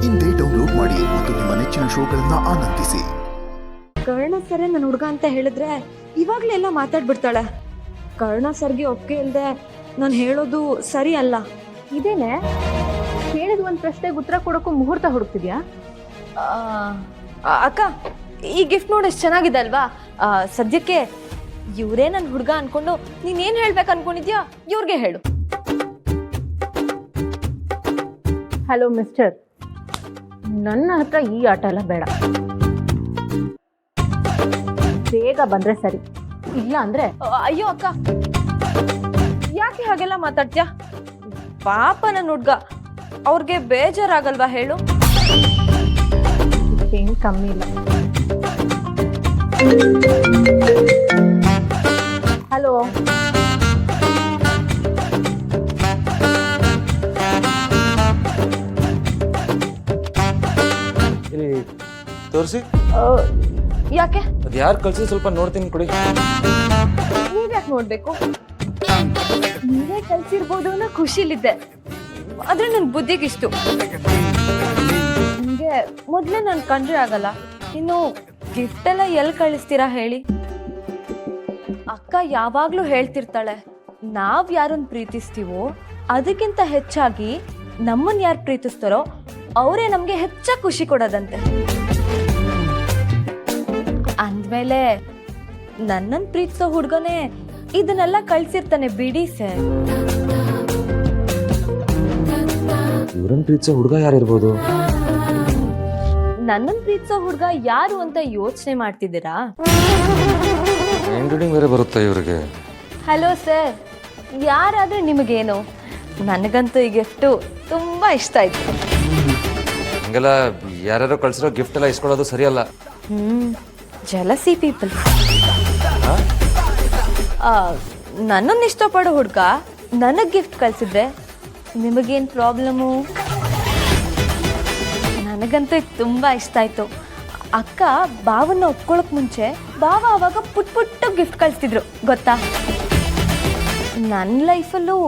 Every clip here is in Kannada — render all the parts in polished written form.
ಇಂದೇ ಡೌನ್ಲೋಡ್ ಮಾಡಿ ಮತ್ತು ನಿಮ್ಮ ನೆಚ್ಚಿನ ಶೋಗಳನ್ನ ಆನಂದಿಸಿ. ಕರ್ಣ ಸರೇ ನನ್ನ ಹುಡುಗ ಅಂತ ಹೇಳಿದ್ರೆ ಇವಾಗ್ಲೆಲ್ಲ ಮಾತಾಡ್ಬಿಡ್ತಾಳೆ. ಕರ್ಣ ಸರ್ಗೆ ಒಪ್ಪಿಗೆ ಇಲ್ಲದೆ ನಾನು ಹೇಳೋದು ಸರಿ ಅಲ್ಲ. ಇದೇನೆ ಕೇಳಿದ ಒಂದು ಪ್ರಶ್ನೆಗೆ ಉತ್ತರ ಕೊಡೋಕ್ಕೂ ಮುಹೂರ್ತ ಹುಡುಕ್ತಿದ್ಯಾ? ಅಕ್ಕ, ಈ ಗಿಫ್ಟ್ ನೋಡಿ ಎಷ್ಟು ಚೆನ್ನಾಗಿದೆ ಅಲ್ವಾ? ಸದ್ಯಕ್ಕೆ ಇವರೇ ನನ್ನ ಹುಡುಗ ಅನ್ಕೊಂಡು ನೀನೇನು ಹೇಳ್ಬೇಕು ಅನ್ಕೊಂಡಿದ್ಯಾ ಇವ್ರಿಗೆ ಹೇಳು. ಹಲೋ ಮಿಸ್ಟರ್, ನನ್ನ ಹತ್ರ ಈ ಆಟ ಎಲ್ಲ ಬೇಡ. ಬೇಗ ಬಂದ್ರೆ ಸರಿ, ಇಲ್ಲ ಅಂದ್ರೆ ಅಯ್ಯೋ ಅಕ್ಕ, ಯಾಕೆ ಹಾಗೆಲ್ಲ ಮಾತಾಡ್ತೀಯಾ? ಪಾಪ ನನ್ನ ಹುಡ್ಗ, ಅವ್ರಿಗೆ ಬೇಜಾರಾಗಲ್ವಾ ಹೇಳು? ಏನು ಕಮ್ಮಿ ಇಲ್ಲ. ಹಲೋ, ತೋರಿಸಿ. ಯಾಕೆ? ಅದು ಯಾರು ಕಳ್ಸಿ ಸ್ವಲ್ಪ ನೋಡ್ತೀನಿ ಕೊಡಿ. ನೀವ್ಯಾಕೆ ನೋಡ್ಬೇಕು? ನೀವೇ ಕಲ್ಸಿರ್ಬೋದು ಅನ್ನೋ ಖುಷಿಲಿದ್ದೆ, ಆದ್ರೆ ನನ್ ಬುದ್ಧಿಗಿಷ್ಟು. ನಿಮ್ಗೆ ಮೊದ್ಲೇ ನನ್ ಕಂಡ್ರೆ ಆಗಲ್ಲ, ಇನ್ನು ಗಿಫ್ಟ್ ಎಲ್ಲ ಎಲ್ಲಿ ಕಳಿಸ್ತೀರಾ ಹೇಳಿ? ಅಕ್ಕ ಯಾವಾಗ್ಲೂ ಹೇಳ್ತಿರ್ತಾಳೆ, ನಾವ್ ಯಾರನ್ನ ಪ್ರೀತಿಸ್ತೀವೋ ಅದಕ್ಕಿಂತ ಹೆಚ್ಚಾಗಿ ನಮ್ಮನ್ ಯಾರು ಪ್ರೀತಿಸ್ತಾರೋ ಅವರೇ ನಮ್ಗೆ ಹೆಚ್ಚಾಗಿ ಖುಷಿ ಕೊಡೋದಂತೆ. ಅಂದ್ಮೇಲೆ ನನ್ನನ್ ಪ್ರೀತಿಸೋ ಹುಡ್ಗನೇ ಇದನ್ನೆಲ್ಲ ಕಳ್ಸಿರ್ತಾನೆ ಬಿಡಿ ಸರ್. ಇವ್ರನ್ನ ಪ್ರೀತಿಸೋ ಹುಡುಗ ಯಾರಿರ್ಬೋದು? ನನ್ನನ್ ಪ್ರೀತಿಸೋ ಹುಡ್ಗ ಯಾರು ಅಂತ ಯೋಚನೆ ಮಾಡ್ತಿದ್ದೀರಾ? ಹ್ಯಾಂಡ್ ರೈಟಿಂಗ್ ಬೇರೆ ಬರುತ್ತೆ ಇವ್ರಿಗೆ. ಹಲೋ ಸರ್, ಯಾರಾದ್ರೆ ನಿಮಗೇನು? ನನಗಂತೂ ಈ ಗಿಫ್ಟು ತುಂಬಾ ಇಷ್ಟ ಆಯ್ತು. ಹಂಗೆಲ್ಲ ಯಾರ್ಯಾರೋ ಕಳ್ಸಿರೋ ಗಿಫ್ಟ್ ಎಲ್ಲ ಇಸ್ಕೊಳ್ಳೋದು ಸರಿಯಲ್ಲ. Jealousy people. ನನ್ನನ್ನು ಇಷ್ಟಪಡೋ ಹುಡ್ಗ ನನಗೆ ಗಿಫ್ಟ್ ಕಳ್ಸಿದ್ರೆ ನಿಮಗೇನು ಪ್ರಾಬ್ಲಮ್ಮು? ನನಗಂತೂ ಇದು ತುಂಬಾ ಇಷ್ಟ ಆಯ್ತು. ಅಕ್ಕ ಬಾವನ್ನ ಒಪ್ಕೊಳಕ್ ಮುಂಚೆ ಬಾವ ಅವಾಗ ಪುಟ್ಟ ಗಿಫ್ಟ್ ಕಳಿಸ್ತಿದ್ರು ಗೊತ್ತಾ? ನನ್ನ ಲೈಫಲ್ಲೂ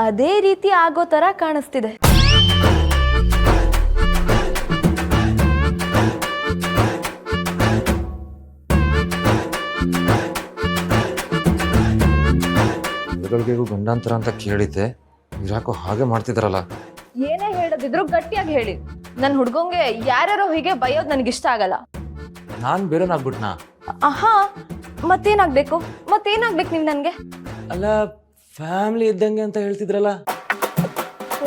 ಅದೇ ರೀತಿ ಆಗೋ ಥರ ಕಾಣಿಸ್ತಿದೆ. ಹುಡುಗರಿಗೂ ಗಂಡಾಂತರ ಅಂತ ಕೇಳಿದ್ದೆ, ಇವ್ರಾಕೋ ಹಾಗೆ ಮಾಡ್ತಿದಾರಲ್ಲ. ಏನೇ ಹೇಳದಿದ್ರು ಗಟ್ಟಿಯಾಗಿ ಹೇಳಿ. ನನ್ನ ಹುಡ್ಗಂಗೆ ಯಾರ್ಯಾರೋ ಹೀಗೆ ಬೈಯೋದು ನನಗಿಷ್ಟ ಆಗಲ್ಲ. ನಾನು ಬೇರೆನಾಗ್ಬಿಟ್ನಾ? ಆಹಾ, ಮತ್ತೇನಾಗ್ಬೇಕು? ಮತ್ತೇನಾಗ್ಬೇಕು ನೀವು ನನಗೆ? ಅಲ್ಲ, ಫ್ಯಾಮಿಲಿ ಇದ್ದಂಗೆ ಅಂತ ಹೇಳ್ತಿದ್ರಲ್ಲ.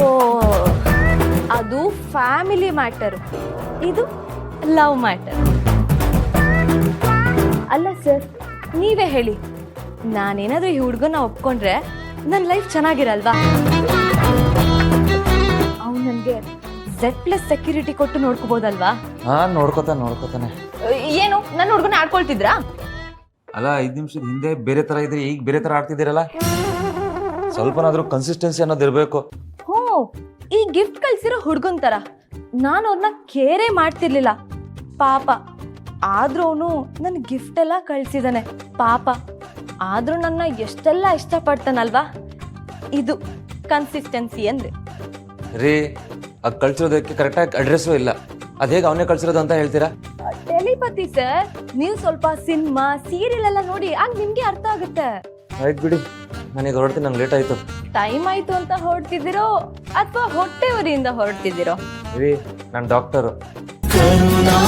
ಓ, ಅದು ಫ್ಯಾಮಿಲಿ ಮ್ಯಾಟರ್, ಇದು ಲವ್ ಮ್ಯಾಟರ್. ಅಲ್ಲ ಸರ್, ನೀವೇ ಹೇಳಿ, ನಾನೇನಾದ್ರೂ ಈ ಹುಡುಗನ ಒಪ್ಕೊಂಡ್ರೆ ನನ್ನ ಲೈಫ್ ಚೆನ್ನಾಗಿರಲ್ವಾ? ಅವ್ನು ನನಗೆ Z+ ಸೆಕ್ಯೂರಿಟಿ ಕೊಟ್ಟು ನೋಡ್ಕೋಬೋದಲ್ವಾ? ನೋಡ್ಕೋತಾನೆ. ಏನು ನನ್ನ ಹುಡುಗನ ಆಡ್ಕೊಳ್ತಿದ್ರಾ? ಅಲ್ಲ, 5 ನಿಮಿಷದ ಹಿಂದೆ ಬೇರೆ ತರ ಇದ್ರೆ ಈಗ ಬೇರೆ ತರ ಆಡ್ತಿದ್ದೀರಲ್ಲ. ಸ್ವಲ್ಪನಾದ್ರೂ ಕನ್ಸಿಸ್ಟೆನ್ಸಿ ಅನ್ನೋದು ಇರಬೇಕು. ಹ್ಞೂ, ಈ ಗಿಫ್ಟ್ ಕಳ್ಸಿರೋ ಹುಡುಗನ್ ತರ ನಾನು ಅವ್ರನ್ನ ಕೇರೇ ಮಾಡ್ತಿರ್ಲಿಲ್ಲ ಪಾಪ. ಆದ್ರೂ ಅವನು ನನ್ನ ಗಿಫ್ಟ್ ಎಲ್ಲ ಕಳ್ಸಿದಾನೆ ಪಾಪ. ಆದ್ರೂ ನನ್ನ ಎಷ್ಟೆಲ್ಲ ಇಷ್ಟಪಡ್ತಾನಲ್ವಾ? ಇದು ಕನ್ಸಿಸ್ಟೆನ್ಸಿ ಅಂದ್ರೆ. ರೀ, ಅದು ಕಳ್ಸಿರೋದಕ್ಕೆ ಕರೆಕ್ಟಾಗಿ ಅಡ್ರೆಸ್ಸು ಇಲ್ಲ. ಅದು ಹೇಗೆ ಅವನೇ ಕಳ್ಸಿರೋದು ಅಂತ ಹೇಳ್ತೀರಾ? ಟೆಲಿಪತಿ ಸರ್, ನೀವು ಸ್ವಲ್ಪ ಸಿನಿಮಾ ಸೀರಿಯಲ್ ಎಲ್ಲ ನೋಡಿ, ಆಗ ನಿಮ್ಗೆ ಅರ್ಥ ಆಗುತ್ತೆ. ಆಯ್ತು ಬಿಡಿ, ನನಗೆ ಹೊರಡ್ತೀನಿ, ನಂಗೆ ಲೇಟ್ ಆಯ್ತು. ಟೈಮ್ ಆಯ್ತು ಅಂತ ಹೊರಡ್ತಿದ್ದೀರೋ ಅಥವಾ ಹೊಟ್ಟೆ ಉರಿಯಿಂದ ಹೊರಡ್ತಿದ್ದೀರೋ? ರೀ, ನಾನು ಡಾಕ್ಟರು. ಕರುನಾಡ